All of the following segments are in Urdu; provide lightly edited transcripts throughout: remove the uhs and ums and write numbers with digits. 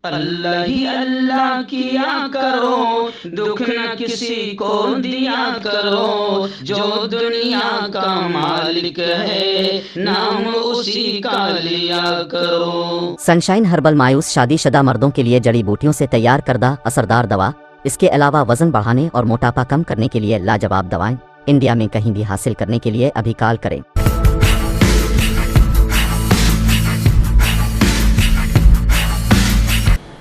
اللہ ہی اللہ کیا کرو، دکھ نہ کسی کو دیا کرو، جو دنیا کا مالک ہے نام اسی کا لیا کرو۔ سنشائن ہربل مایوس شادی شدہ مردوں کے لیے جڑی بوٹیوں سے تیار کردہ اثردار دوا، اس کے علاوہ وزن بڑھانے اور موٹاپا کم کرنے کے لیے لاجواب دوائیں انڈیا میں کہیں بھی حاصل کرنے کے لیے ابھی کال کریں۔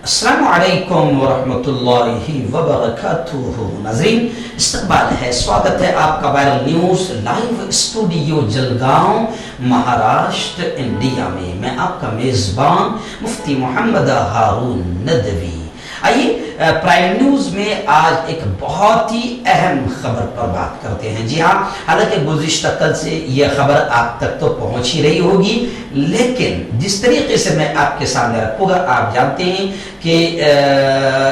السلام علیکم ورحمۃ اللہ وبرکاتہ۔ ناظرین، استقبال ہے، سواگت ہے آپ کا viral news live studio Jalgaon, Maharashtra, India میں۔ میں آپ کا میزبان مفتی محمد ہارون ندوی۔ آئیے پرائم نیوز میں آج ایک بہت ہی اہم خبر پر بات کرتے ہیں۔ جی ہاں، حالانکہ گزشتہ کل سے یہ خبر آپ تک تو پہنچ ہی رہی ہوگی، لیکن جس طریقے سے میں آپ کے سامنے رکھوں گا، آپ جانتے ہیں کہ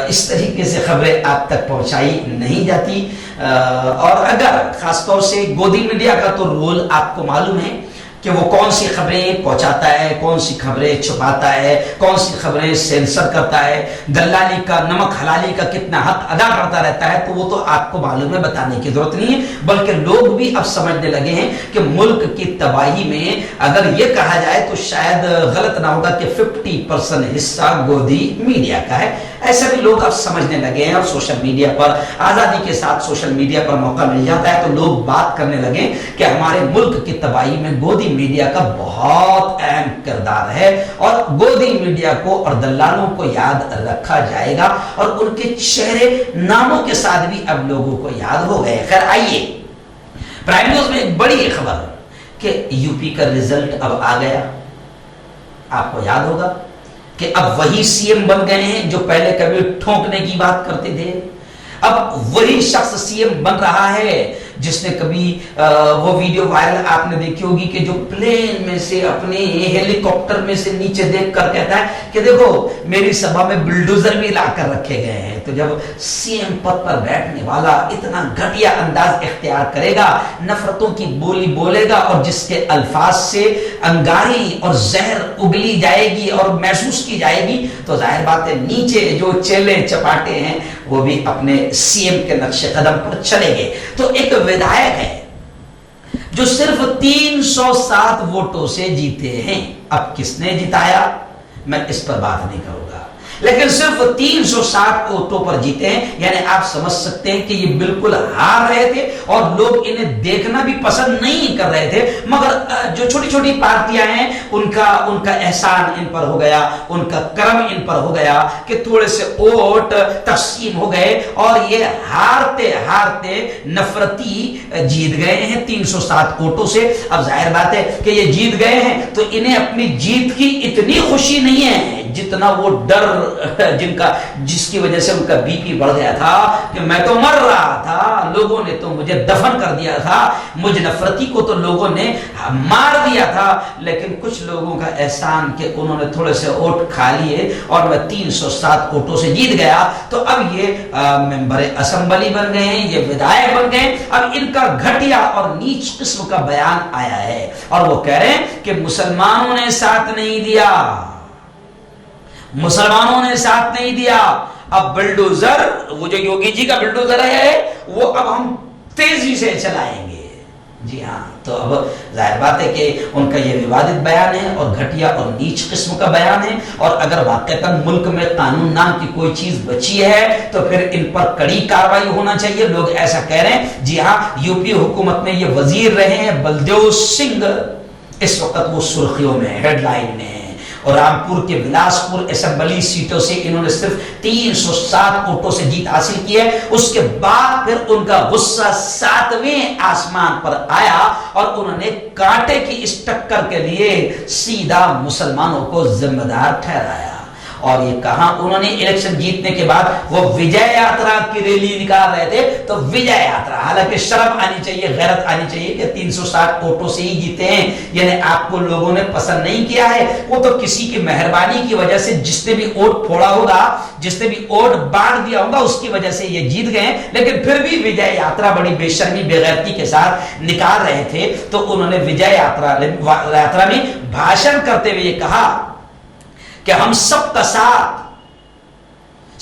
اس طریقے سے خبریں آپ تک پہنچائی نہیں جاتی، اور اگر خاص طور سے گودی میڈیا کا تو رول آپ کو معلوم ہے کہ وہ کون سی خبریں پہنچاتا ہے، کون سی خبریں چھپاتا ہے، کون سی خبریں سینسر کرتا ہے، دلالی کا، نمک حلالی کا کتنا حق ادا کرتا رہتا ہے، تو وہ تو آپ کو معلوم ہے، بتانے کی ضرورت نہیں ہے۔ بلکہ لوگ بھی اب سمجھنے لگے ہیں کہ ملک کی تباہی میں اگر یہ کہا جائے تو شاید غلط نہ ہوگا کہ 50% حصہ گودی میڈیا کا ہے۔ ایسا بھی لوگ اب سمجھنے لگے ہیں، اور سوشل میڈیا پر آزادی کے ساتھ سوشل میڈیا پر موقع مل جاتا ہے تو لوگ بات کرنے لگے کہ ہمارے ملک کی تباہی میں گودی میڈیا کا بہت اہم کردار ہے، اور گودی میڈیا کو اور دلالوں کو یاد رکھا جائے گا، اور ان کے چہرے ناموں کے ساتھ بھی اب لوگوں کو یاد ہو گئے۔ خیر آئیے، پرائم نیوز میں ایک بڑی خبر کہ یو پی کا رزلٹ اب آ گیا۔ آپ کو یاد ہوگا کہ اب وہی سی ایم بن گئے ہیں جو پہلے کبھی ٹھونکنے کی بات کرتے تھے۔ اب وہی شخص سی ایم بن رہا ہے جس نے کبھی وہ ویڈیو وائرل آپ نے دیکھی ہوگی کہ جو پلین میں سے، اپنے ہیلی کاپٹر میں سے نیچے دیکھ کر کہتا ہے کہ دیکھو میری سبھا میں بلڈوزر بھی لا کر رکھے گئے ہیں۔ تو جب سی ایم پد پر بیٹھنے والا اتنا گھٹیا انداز اختیار کرے گا، نفرتوں کی بولی بولے گا، اور جس کے الفاظ سے انگاری اور زہر اگلی جائے گی اور محسوس کی جائے گی، تو ظاہر بات ہے نیچے جو چیلے چپاٹے ہیں وہ بھی اپنے سی ایم کے نقش قدم پر چلے گئے۔ تو ایک ودھائک ہے جو صرف 307 ووٹوں سے جیتے ہیں۔ اب کس نے جتایا میں اس پر بات نہیں کروں گا، لیکن صرف 307 ووٹوں پر جیتے ہیں، یعنی آپ سمجھ سکتے ہیں کہ یہ بالکل ہار رہے تھے اور لوگ انہیں دیکھنا بھی پسند نہیں کر رہے تھے، مگر جو چھوٹی چھوٹی پارٹیاں ہیں ان کا احسان ان پر ہو گیا، ان کا کرم ان پر ہو گیا کہ تھوڑے سے ووٹ تقسیم ہو گئے، اور یہ ہارتے ہارتے نفرتی جیت گئے ہیں 307 ووٹوں سے۔ اب ظاہر بات ہے کہ یہ جیت گئے ہیں تو انہیں اپنی جیت کی اتنی خوشی نہیں ہے جتنا وہ ڈر جس کی وجہ سے ان کا بی پی بڑھ گیا تھا کہ میں تو مر رہا تھا، لوگوں نے تو مجھے دفن کر دیا تھا، مجھ نفرتی کو تو لوگوں نے مار دیا تھا۔ لیکن کچھ لوگوں کا احسان کہ انہوں نے تھوڑے سے ووٹ کھا لیے اور میں 307 ووٹوں سے جیت گیا، تو اب یہ ممبر اسمبلی بن گئے ہیں، یہ ودھائک بن گئے۔ اب ان کا گھٹیا اور نیچ قسم کا بیان آیا ہے، اور وہ کہہ رہے ہیں کہ مسلمانوں نے ساتھ نہیں دیا، مسلمانوں نے ساتھ نہیں دیا۔ اب بلڈوزر، وہ جو یوگی جی کا بلڈوزر ہے، وہ اب ہم تیزی سے چلائیں گے۔ جی ہاں، تو اب ظاہر بات ہے کہ ان کا یہ ووادت بیان ہے اور گھٹیا اور نیچ قسم کا بیان ہے، اور اگر واقعتاً ملک میں قانون نام کی کوئی چیز بچی ہے تو پھر ان پر کڑی کارروائی ہونا چاہیے۔ لوگ ایسا کہہ رہے ہیں۔ جی ہاں، یو پی حکومت میں یہ وزیر رہے ہیں بلدیو سنگھ، اس وقت وہ سرخیوں میں، ہیڈ لائن میں، اور رامپور کے بلاسپور اسمبلی سیٹوں سے انہوں نے صرف 307 ووٹوں سے جیت حاصل کی ہے۔ اس کے بعد پھر ان کا غصہ 7ویں آسمان پر آیا، اور انہوں نے کانٹے کی اس ٹکر کے لیے سیدھا مسلمانوں کو ذمہ دار ٹھہرایا۔ اور یہ کہاں انہوں نے الیکشن جیتنے کے بعد وہ وجے یاترا کی ریلی نکال رہے تھے، تو وجے یاترا، حالانکہ شرم آنی چاہیے، غیرت آنی چاہیے کہ 360 ووٹوں سے ہی جیتے ہیں، یعنی آپ کو لوگوں نے پسند نہیں کیا ہے، وہ تو کسی کی مہربانی کی وجہ سے، جس نے بھی ووٹ پھوڑا ہوگا، جس نے بھی ووٹ بانٹ دیا ہوگا، اس کی وجہ سے یہ جیت گئے۔ لیکن پھر بھی وجے یاترا بڑی بے شرمی بے غیرتی کے ساتھ نکال رہے تھے، تو انہوں نے وجے یاترا میں بھاشن کرتے ہوئے یہ کہا کہ ہم سب کا ساتھ